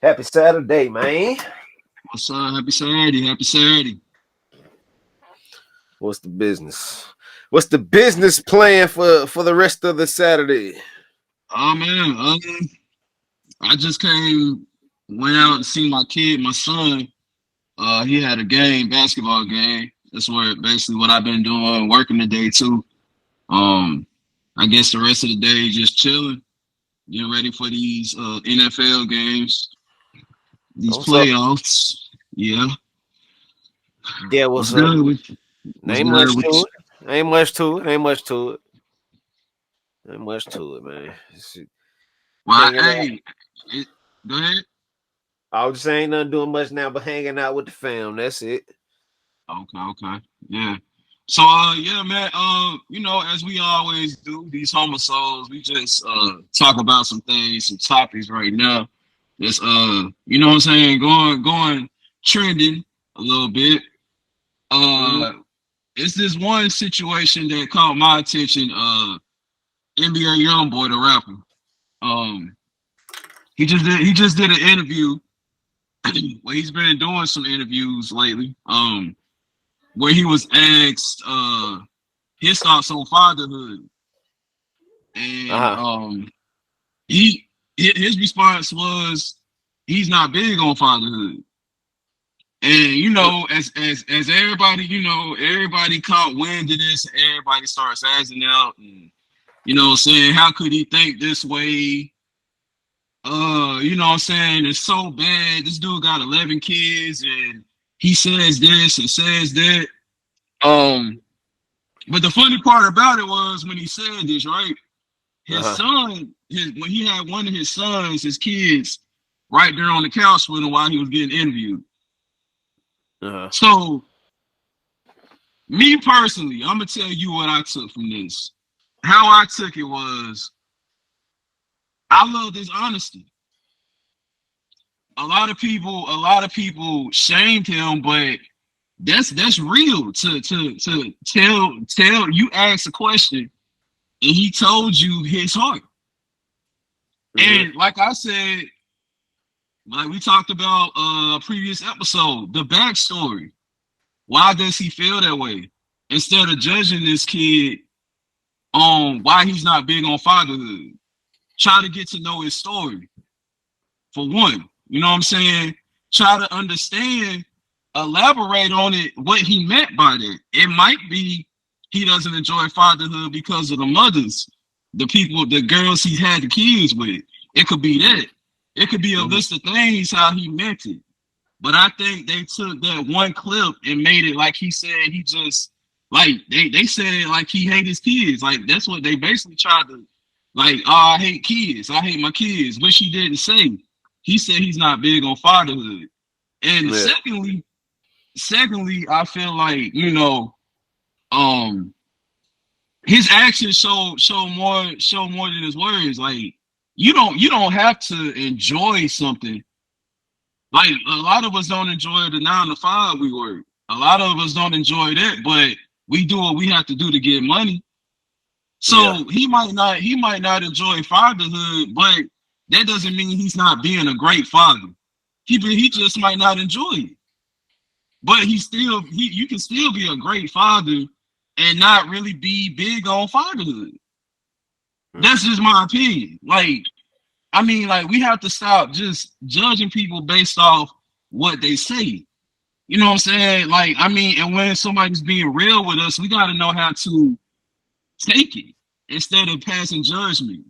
Happy Saturday, man. What's up? Happy Saturday. Happy Saturday. What's the business? What's the business plan for the rest of the Saturday? Oh man, I just went out and seen my kid, my son. He had a game, basketball game. That's where basically what I've been doing, working today too. Um, I guess the rest of the day just chilling, getting ready for these NFL games, these What's up? playoffs. Yeah. Yeah, What's what's up? good with you? What's Ain't good much with to you? it. Ain't much to it. Ain't much to it. Ain't much to it, man. Shit, Well, hanging out. hey, it, go ahead. I was just ain't nothing doing much now, but hanging out with the fam. That's it. Okay. Yeah. So yeah, man, as we always do, these homisodes, we just talk about some things, some topics right now. It's what I'm saying, going trending a little bit. Mhm. Uh it's this one situation that caught my attention, NBA Youngboy, the rapper. Um he just did an interview. Well, he's been doing some interviews lately. Where he was asked his thoughts on fatherhood, and Uh-huh. he his response was he's not big on fatherhood. And as everybody, everybody caught wind of this, everybody starts asking out and saying, how could he think this way? What I'm saying, it's so bad. This dude got 11 kids and he says this and says that. Um, but the funny part about it was when he said this, right? His Uh-huh. son, when he had one of his sons, his kids, right there on the couch with him while he was getting interviewed. Uh-huh. So, me personally, I'm gonna tell you what I took from this. How I took it was, I love this honesty. A lot of people shamed him, but that's real. To tell you asked a question and he told you his heart. Mhm. And like I said, like we talked about a previous episode, the backstory. Why does he feel that way? Instead of judging this kid on why he's not big on fatherhood, try to get to know his story. For one, you know what I'm saying? Try to understand, elaborate on it, what he meant by that. It might be he doesn't enjoy fatherhood because of the mothers, the people, the girls he's had the kids with. It could be Mhm. that. It could be a Mhm. list of things how he meant it. But I think they took that one clip and made it like he said he just like they said like he hate his kids. Like that's what they basically tried to like, oh, I hate kids. I hate my kids, which he didn't say. He said he's not big on fatherhood. And Yeah. secondly, I feel like, um his actions show more than his words. Like you don't have to enjoy something. Like a lot of us don't enjoy the 9 to 5 we work. A lot of us don't enjoy that, but we do what we have to do to get money. Yeah. So he might not enjoy fatherhood, but that doesn't mean he's not being a great father. He just might not enjoy it. But you can still be a great father and not really be big on fatherhood. Mhm. That's just my opinion. Like we have to stop just judging people based off what they say. You know what I'm saying? And when somebody's being real with us, we got to know how to take it instead of passing judgment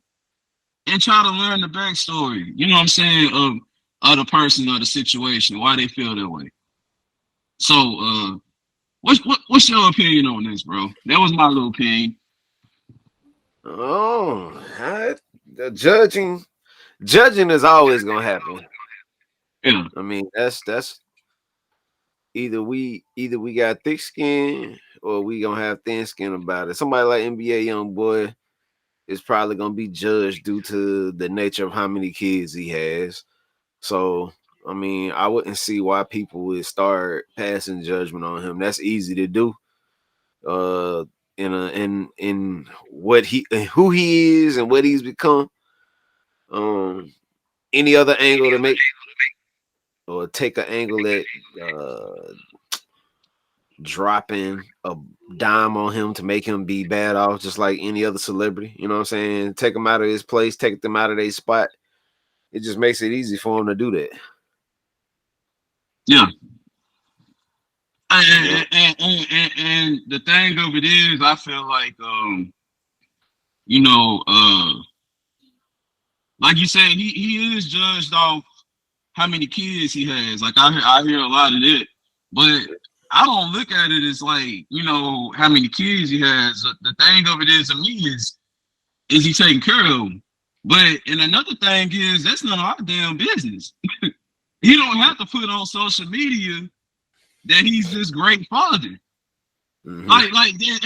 and try to learn the backstory. You know what I'm saying of the person or the situation, why they feel that way. So, what's your opinion on this, bro? That was my little opinion. Oh, the judging is always gonna happen. Yeah, I mean, that's either we got thick skin or we gonna have thin skin about it. Somebody like NBA Youngboy is probably gonna be judged due to the nature of how many kids he has. So I mean, I wouldn't see why people would start passing judgment on him. That's easy to do. Uh, in what he who he is and what he's become. Um, any other angle to make. or take an angle at dropping a dime on him to make him be bad off, just like any other celebrity. You know what I'm saying? Take them out of his place, take them out of their spot. It just makes it easy for him to do that. Yeah. Yeah. And the thing of it is, I feel like you know, like you said, he is judged off how many kids he has. Like I hear a lot of that, but I don't look at it as like, you know, how many kids he has. The thing of it is, to me, is he taking care of them? But and another thing is, that's none of our damn business. You don't have to put on social media that he's this great father. Mm-hmm.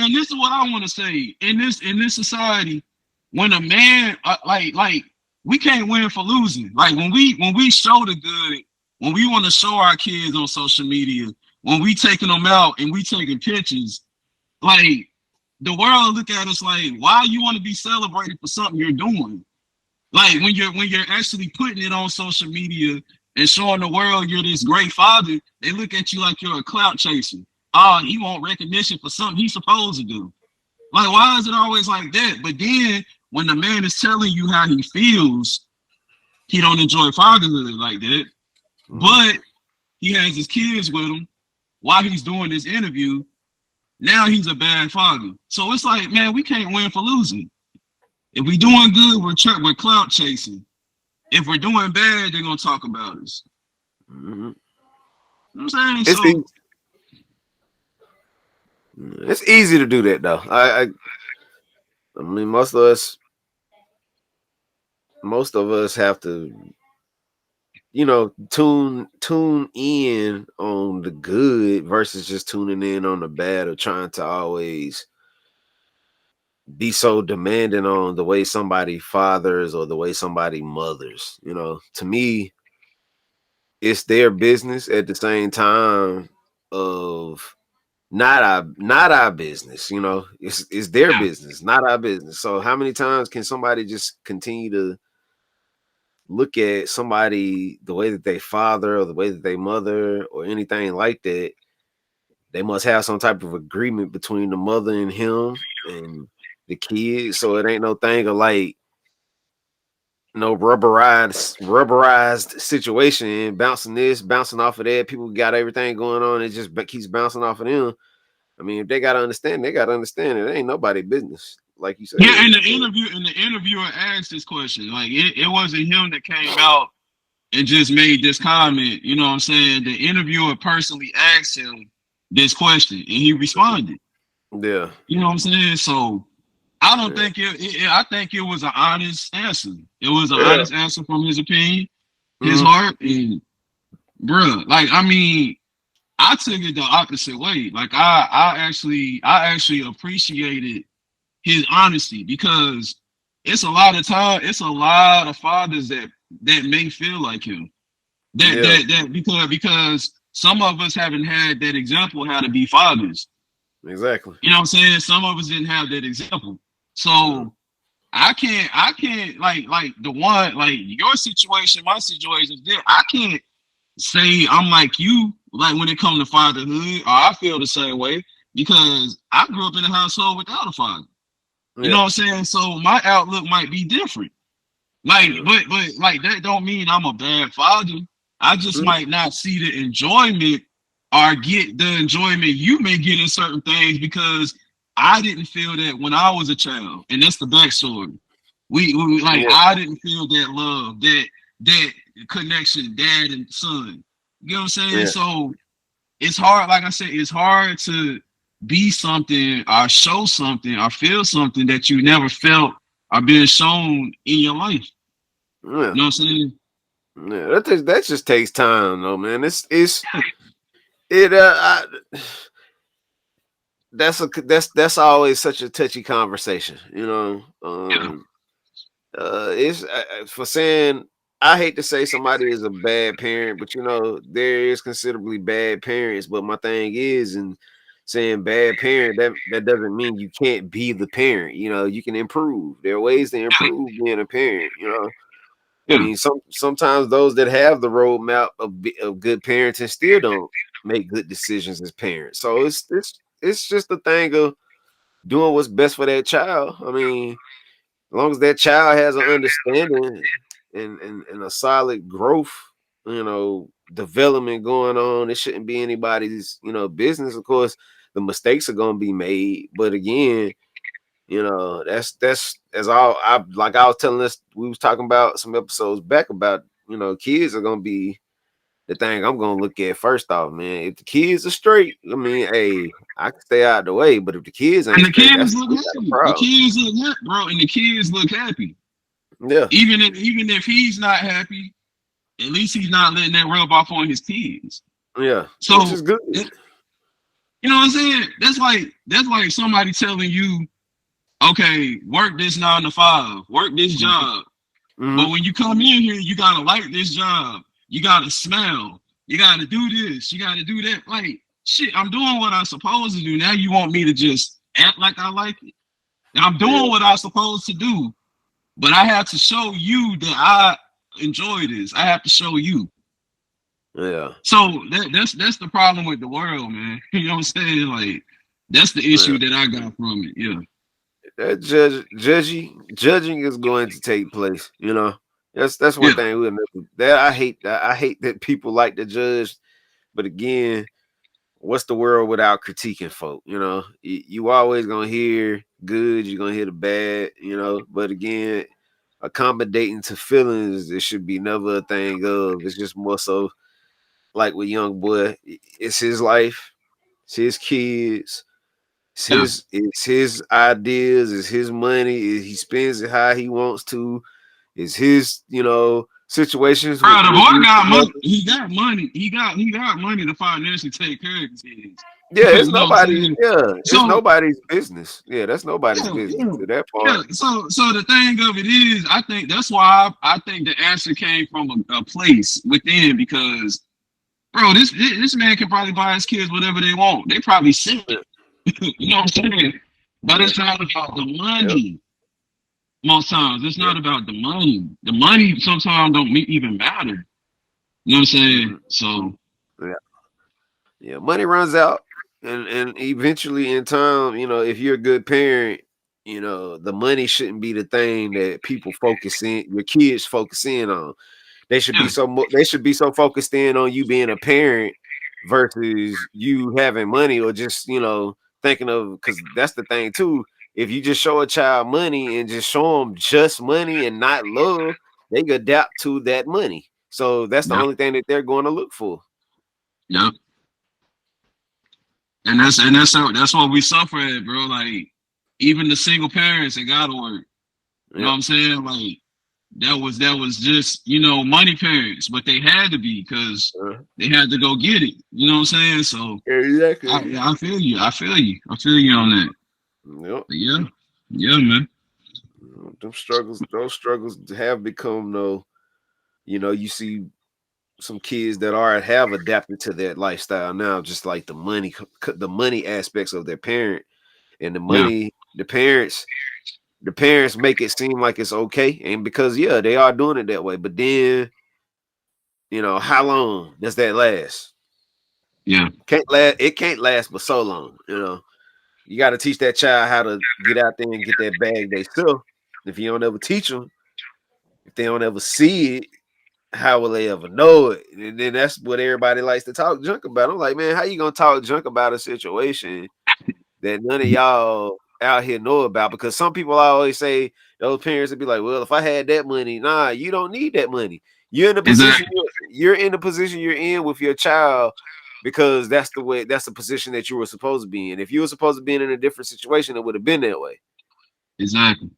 And this is what I want to say. In this society, when a man like we can't win for losing. Like when we show the good, when we want to show our kids on social media, when we taking them out and we taking pictures, like the world look at us like, why you want to be celebrated for something you're doing? Like when you're actually putting it on social media and showing the world you're this great father, they look at you like you're a clout chaser. Oh, he want recognition for something he's supposed to do. Like, why is it always like that? But then when the man is telling you how he feels, he don't enjoy fatherhood like that. Mm-hmm. But he has his kids with him while he's doing this interview. Now he's a bad father. So it's like, man, we can't win for losing. If we doing good, we're clout chasing. If we're doing bad, they're gonna talk about us. Mm-hmm. You know what I'm saying? It's So easy. It's easy to do that though. I mean, most of us have to, tune in on the good versus just tuning in on the bad, or trying to always be so demanding on the way somebody fathers or the way somebody mothers. To me, it's their business at the same time of not our business. It's their yeah, business, not our business. So how many times can somebody just continue to look at somebody the way that they father or the way that they mother or anything like that? They must have some type of agreement between the mother and him and the kids, so it ain't no thing of like no rubberized situation, bouncing this, bouncing off of that. People got everything going on. It just keeps bouncing off of them. I mean, if they gotta understand, they gotta understand it. It ain't nobody business, like you yeah. said. And the interviewer asked this question. Like it wasn't him that came out and just made this comment. You know what I'm saying? The interviewer personally asked him this question, and he responded. Yeah, You know what I'm saying? So I don't yeah, think I think it was an honest answer. It was an yeah. honest answer from his opinion, his Mm-hmm. heart, and bruh, like I mean, I took it the opposite way. Like I actually appreciated his honesty because it's a lot of fathers that may feel like him. Yeah, Because some of us haven't had that example how to be fathers. exactly. You know what I'm saying? Some of us didn't have that example. Yeah. So I can't like the one like your situation, my situation, I can't say I'm like you, like when it comes to fatherhood, or I feel the same way because I grew up in a household without a father. You know Yeah, what I'm saying? So my outlook might be different. Like, yeah. but like that don't mean I'm a bad father. I just Mhm. might not see the enjoyment or get the enjoyment you may get in certain things because I didn't feel that when I was a child, and that's the backstory. We like Yeah, I didn't feel that love, that connection, dad and son. You know what I'm saying? yeah. So it's hard. Like I said, it's hard to be something or show something or feel something that you never felt or been shown in your life. Yeah, You know what I'm saying? yeah. That just takes time, though, man. It's it. That's always such a touchy conversation, Yeah. It's for saying, I hate to say somebody is a bad parent, but there is considerably bad parents. But my thing is, in saying bad parent, that doesn't mean you can't be the parent. You can improve. There are ways to Yeah. improve being a parent. I Yeah. mean, sometimes those that have the roadmap of good parenting still don't make good decisions as parents. So it's just a thing of doing what's best for that child. I mean, as long as that child has an understanding and a solid growth, development going on, it shouldn't be anybody's, business. Of course, the mistakes are gonna be made, but again, that's as all I like I was telling us, we was talking about some episodes back about, kids are gonna be the thing I'm gonna look at first off, man. If the kids are straight, I mean, hey, I can stay out the way, but if the kids And ain't the straight, kids that's look we got a happy. The problem. kids look happy, bro, and the kids look happy. Yeah, Even if he's not happy, at least he's not letting that rub off on his kids. yeah, which So is good. you know what I'm saying? That's like somebody telling you, okay, work this 9 to 5, work this job. But Mm-hmm. when you come in here, you gotta like this job. You gotta smell. You gotta do this. You gotta do that. Like shit, I'm doing what I'm supposed to do. Now you want me to just act like I like it? I'm doing Yeah, what I'm supposed to do, but I have to show you that I enjoy this. I have to show you. yeah, So that's the problem with the world, man. You know what I'm saying? Like that's the yeah. issue that I got from it. Yeah. That judging is going to take place. That's one Yeah. thing we'll never. That I hate. That I hate that people like to judge. But again, what's the world without critiquing folk? You always gonna hear good. You're gonna hear the bad. But again, accommodating to feelings, it should be never a thing of. It's just more so like with young boy. It's his life. It's his kids. Yeah. It's his ideas, it's his money, he spends it how he wants to. It's his, situations Bro, the with boy his got money. mother. He got money. He got money to financially take care of his kids. Yeah, You know what I'm saying? it's So nobody's business. Yeah, that's nobody's yeah, business yeah, to that yeah. part. So the thing of it is, I think that's why I think the answer came from a place within because bro, this man can probably buy his kids whatever they want. They probably sick. Yeah, You know what I'm saying? But yeah, it's not about the yep. money. Most times, it's Yeah. not about the money. The money sometimes don't even matter. You know what I'm saying? Mhm. So Yeah. Yeah. Money runs out and eventually in time, if you're a good parent, the money shouldn't be the thing that people focus in, your kids focus in on. yeah, They should be so focused in on you being a parent versus you having money or just thinking of, because that's the thing too. If you just show a child money and just show them just money and not love, they adapt to that money. So that's the yeah, only thing that they're going to look for. yeah. And that's what we suffer at, bro. Like even the single parents that gotta work. You know Yeah, what I'm saying? Like that was just money parents, but they had to be because uh, they had to go get it. You know what I'm saying? So exactly. I feel you. I feel you. I feel you on that. Yep. But yeah, yeah, man. Those struggles have become though. You see some kids that have adapted to that lifestyle now, just like the money aspects of their parent and the Yeah, money, the parents make it seem like it's okay, and because yeah, they are doing it that way, but then how long does that last? yeah. It can't last but so long. You got to teach that child how to get out there and get that bag they sell. If you don't ever teach them, if they don't ever see it, how will they ever know it? And then that's what everybody likes to talk junk about. I'm like, man, how you gonna talk junk about a situation that none of y'all out here know about? Because some people always say, those parents would be like, well, if I had that money, nah, you don't need that money. You're in the position Exactly. you're in the position you're in with your child because that's the position that you were supposed to be in. If you were supposed to be in a different situation, it would have been that way. Exactly.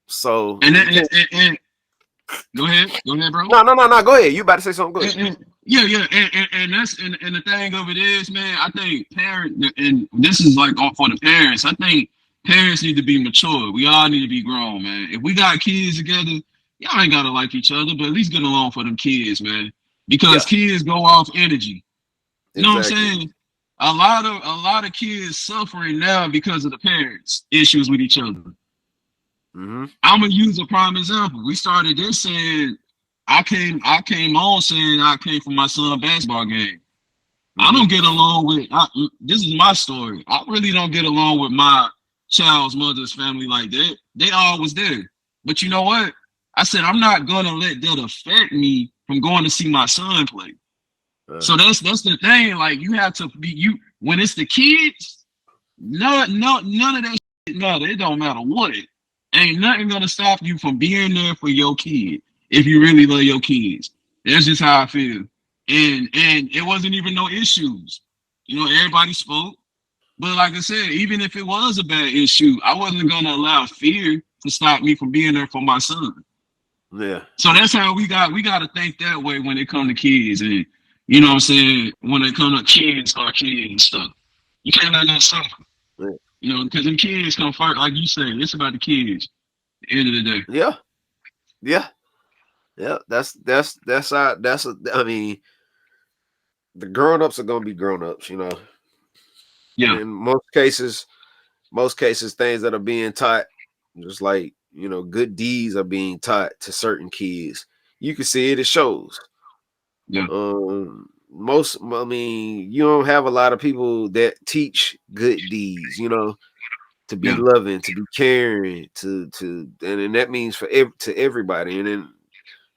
So And, you and, can't. and, and go ahead, bro. No, no, no, no. Go ahead. You about to say something? Go ahead. Yeah, yeah, and that's and the thing of it is, man. I think and this is like for the parents. I think parents need to be mature. We all need to be grown, man. If we got kids together, y'all ain't gotta like each other, but at least get along for them kids, man. Because Yeah, kids go off energy. You know what I'm exactly. saying? A lot of kids suffering now because of the parents' issues with each other. Mm-hmm. I'm gonna use a prime example. We started this saying I came on saying I came from my son basketball game. I Mm-hmm. don't get along with. This is my story. I really don't get along with my child's mother's family like that. They always there. But you know what? I said I'm not gonna let that affect me from going to see my son play. So Uh-huh. that's the thing. Like you have to be you when it's the kids. None of that shit matter. It don't matter what. Ain't nothing gonna stop you from being there for your kid if you really love your kids. That's just how I feel. And it wasn't even no issues. You know, everybody spoke. But like I said, even if it was a bad issue, I wasn't gonna allow fear to stop me from being there for my son. Yeah. So that's how we gotta think that way when it comes to kids and you know what I'm saying, when it comes to kids or kids and stuff. You can't let that suffer. Yeah. You know, because the kids come first, like you say, it's about the kids at the end of the day. Yeah. Yeah. Yeah. I mean, the grown ups are gonna be grown ups, Yeah, in most cases, things that are being taught, just like good deeds are being taught to certain kids. You can see it. It shows. yeah, I mean, you don't have a lot of people that teach good deeds. To be yeah, loving, to be caring, and that means to everybody. And then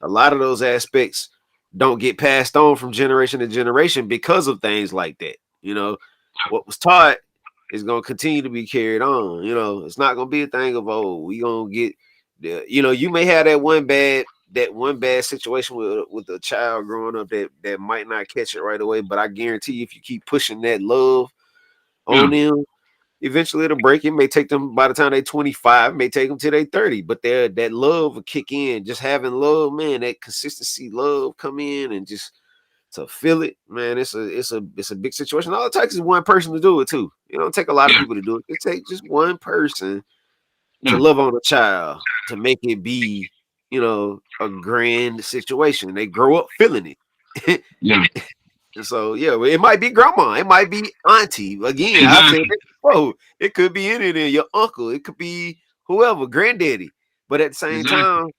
a lot of those aspects don't get passed on from generation to generation because of things like that. What was taught is going to continue to be carried on. It's not going to be a thing of, oh, we going to get you may have that one bad situation with a child growing up that might not catch it right away, but I guarantee you, if you keep pushing that love yeah, on them, eventually it'll break. It may take them, by the time they 25, it may take them till they 30, but that love will kick in. Just having love, man, that consistency, love come in, and just to feel it, man, it's a big situation. All it takes is one person to do it too. It don't take a lot of yeah, people to do it. It takes just one person to yeah, love on a child to make it be, a grand situation. They grow up feeling it. yeah. And so, yeah, well, it might be grandma, it might be auntie. Again, I said Exactly. this before. It could be any of them, your uncle, it could be whoever, granddaddy. But at the same Exactly. time,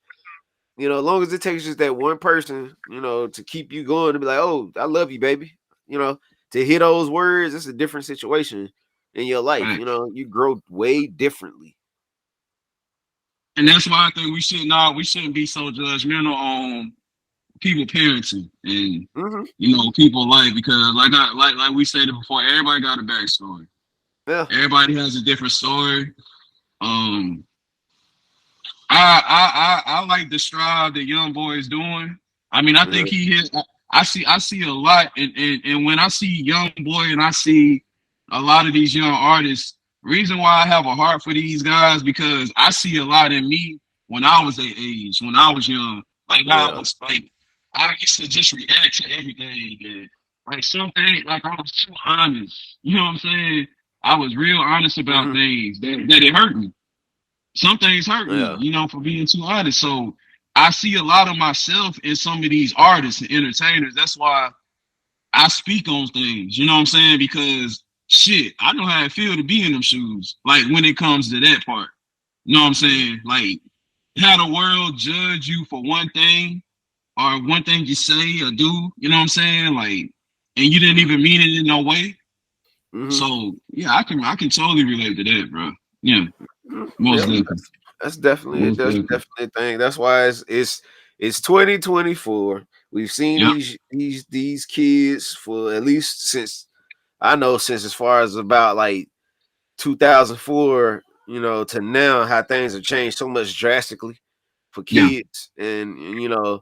as long as it takes just that one person, to keep you going, to be like, oh, I love you, baby. You know, to hear those words, it's a different situation in your life. Right. You grow way differently. And that's why I think we shouldn't be so judgmental on people parenting and Hmm. people life because like we said it before, everybody got a backstory. Yeah. Everybody has a different story. Um, I like the strive that young boy is doing. I mean, I Yeah. think he hit. I see a lot, and when I see young boy and I see a lot of these young artists, reason why I have a heart for these guys because I see a lot in me when I was their age, when I was young. Like I Yeah. was like, I used to just react to everything, and like something like I was too honest. You know what I'm saying? I was real honest about Hmm. things that it hurt me. Some things hurt me, Yeah. for being too honest. So I see a lot of myself in some of these artists and entertainers. That's why I speak on things, you know what I'm saying? Because shit, I know how it feel to be in them shoes. Like when it comes to that part. You know what I'm Hmm. saying? Like how the world judge you for one thing or one thing you say or do, you know what I'm saying? Like and you didn't Hmm. even mean it in no way. Hmm. So yeah, I can totally relate to that, bro. Yeah, most Yeah. definitely. That's Most definitely. definitely a thing. That's why it's 2024. We've seen Yep. these kids for at least since I know, since as far as about like 2004, to now, how things have changed so much drastically for Yeah. kids. And the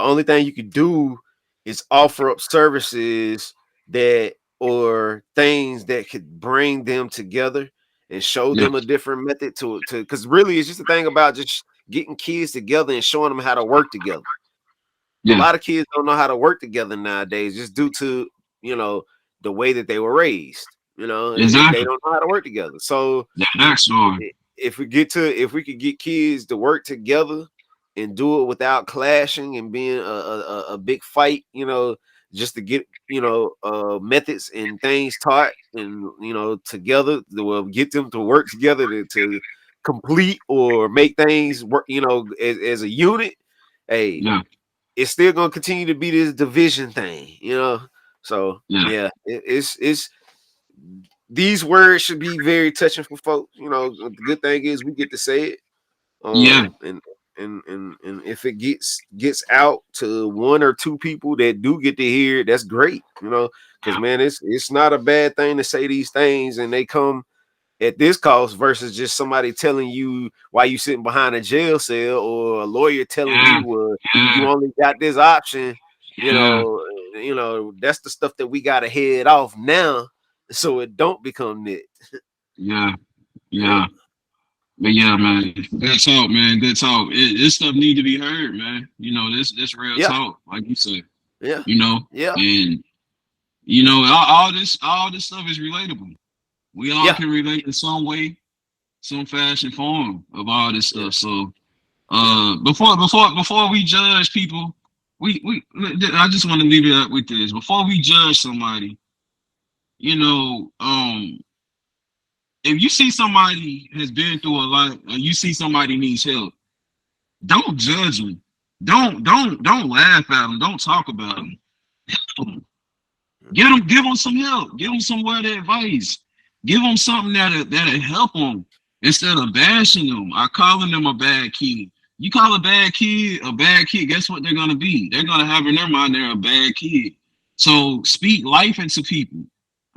only thing you could do is offer up services that or things that could bring them together and show Yeah. them a different method to because really it's just a thing about just getting kids together and showing them how to work together. A Yeah. lot of kids don't know how to work together nowadays just due to you know the way that they were raised. They Exactly. don't know how to work together. So That backstory. if we could get kids to work together and do it without clashing and being a big fight, just to get methods and things taught and together that will get them to work together to complete or make things work as a unit. Hey, Yeah. it's still gonna continue to be this division thing, So yeah, yeah, it's these words should be very touching for folks. The good thing is we get to say it. yeah, And if it gets out to one or two people that do get to hear it, that's great. Because yeah, man, it's not a bad thing to say these things, and they come at this cost versus just somebody telling you why you sitting behind a jail cell, or a lawyer telling yeah, you, well, you yeah, only got this option. You yeah, know, that's the stuff that we gotta head off now, so it don't become it. yeah, Yeah, yeah. But yeah, man, good talk, man. Good talk. This stuff need to be heard, man. This real yeah, talk, like you said. yeah, You know, yeah, and all this stuff is relatable. We all yeah, can relate in some way, some fashion, form of all this yeah, stuff. So, yeah, before we judge people, we I just want to leave it up with this. Before we judge somebody, you know, if you see somebody has been through a lot, or you see somebody needs help, don't judge them. Don't laugh at them. Don't talk about them. Give them some help. Give them some word of advice. Give them something that'll help them instead of bashing them or calling them a bad kid. You call a bad kid. Guess what they're gonna be? They're gonna have in their mind they're a bad kid. So speak life into people. You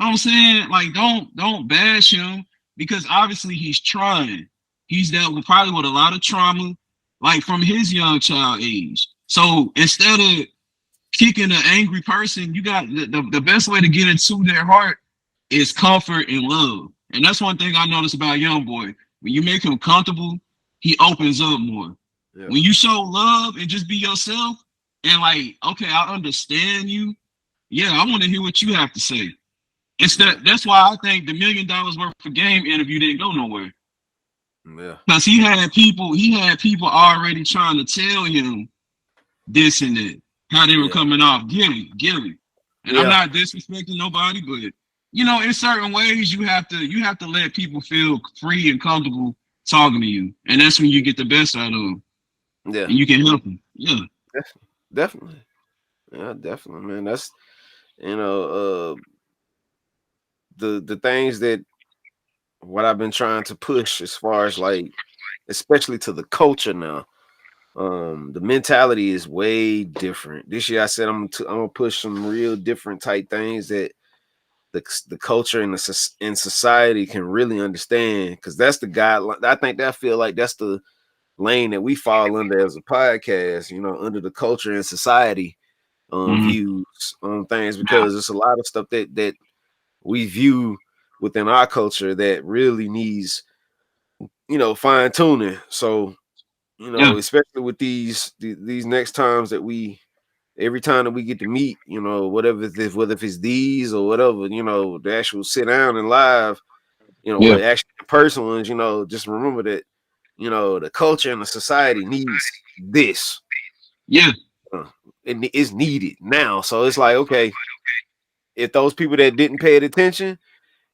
know what I'm saying, like, don't bash him because obviously he's trying. He's dealt with probably with a lot of trauma, like from his young child age. So instead of kicking an angry person, you got the best way to get into their heart is comfort and love. And that's one thing I noticed about Youngboy. When you make him comfortable, he opens up more. yeah, When you show love and just be yourself and like, okay, I understand you. Yeah, I want to hear what you have to say. yeah, That's why I think the $1 million worth of game interview didn't go nowhere. yeah, Because he had people already trying to tell him this and that, how they were yeah, coming off Gilly. And I'm yeah, not disrespecting nobody, but in certain ways you have to let people feel free and comfortable talking to you. And that's when you get the best out of them yeah. and you can help them. Yeah. Definitely, yeah, definitely, man. That's you know, uh, the things that what I've been trying to push as far as like, especially to the culture now. The mentality is way different. This year, I said I'm gonna push some real different type things that the culture and in society can really understand, because that's the guideline. I think that I feel like that's the lane that we fall under as a podcast. Under the culture and society Mm-hmm. views on things, Yeah. because it's a lot of stuff that we view within our culture that really needs fine tuning. So Yeah. especially with these next times that every time that we get to meet, whether if it's these or whatever, the actual sit down and live, Yeah. what actually the person ones, just remember that, the culture and the society needs this. Yeah. uh, it is needed now. So it's like, okay, if those people that didn't pay attention,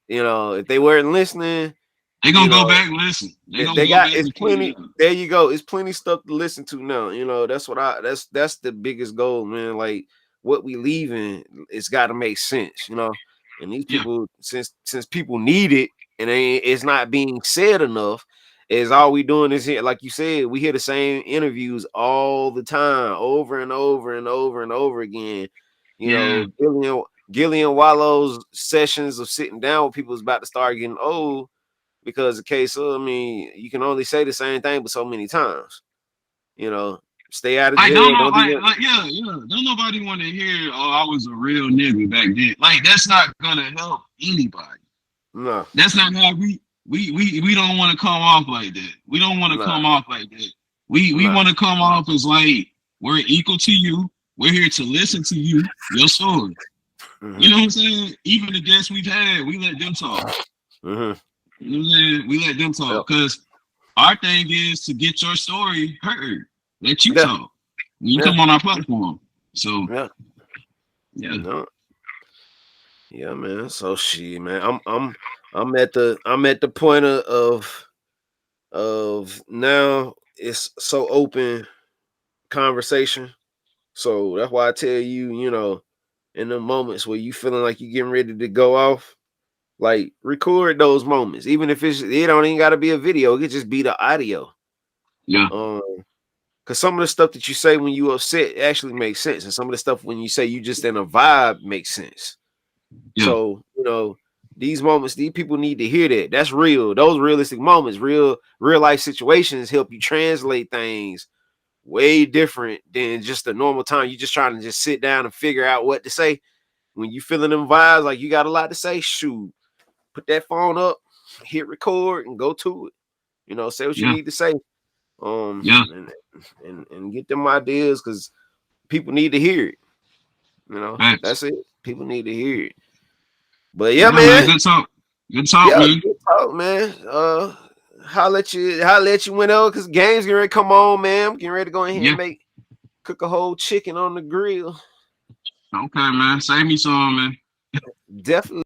if they weren't listening, They're you gonna go know, back and listen. They're gonna they go got back it's and tune plenty. in. There you go. It's plenty stuff to listen to now. That's the biggest goal, man. Like, what we leaving, it's got to make sense, And these Yeah. people, since people need it, and it's not being said enough, is all we doing is here. Like you said, we hear the same interviews all the time, over and over and over and over again. Yeah. Gillian Wallow's sessions of sitting down with people is about to start getting old, because the case of, I mean, you can only say the same thing but so many times. You know, Stay out of Like don't jail. know, Don't do what. yeah, yeah. Don't nobody want to hear, oh, I was a real nigga back then. Like that's not gonna help anybody. No, That's not how we don't want to come off like that. We don't want to nah, come off like that. We nah. want to come off as like we're equal to you. We're here to listen to you, your story. You Mm-hmm, know what I'm saying? Even the guests we've had, we let them talk. mm-hmm. You know what I'm saying? We let them Yep. talk because our thing is to get your story heard. Let you Yeah, talk when you yeah, come on our platform. So yeah. yeah, No, yeah, man. So shit, man. I'm at the point of now it's so open conversation. So that's why I tell you, in the moments where you feeling like you getting ready to go off, like record those moments. Even if it don't even gotta be a video, it could just be the audio. Yeah, Um, because some of the stuff that you say when you upset actually makes sense, and some of the stuff when you say you just in a vibe makes sense. yeah, So, these moments, these people need to hear that. That's real. Those realistic moments, real life situations help you translate things way different than just a normal time. You just trying to just sit down and figure out what to say. When you feeling them vibes, like you got a lot to say, shoot, put that phone up, hit record, and go to it. Say what you yeah, need to say. Um, yeah. and and get them ideas because people need to hear it. Facts. That's it. People need to hear it. But yeah, Yeah, man. man. Good talk. Good talk, Yeah, man. good talk, man. Holla at you went over because games getting ready to come on, man. I'm getting ready to go in here Yeah. and cook a whole chicken on the grill. Okay, man. Save me some, man. Definitely.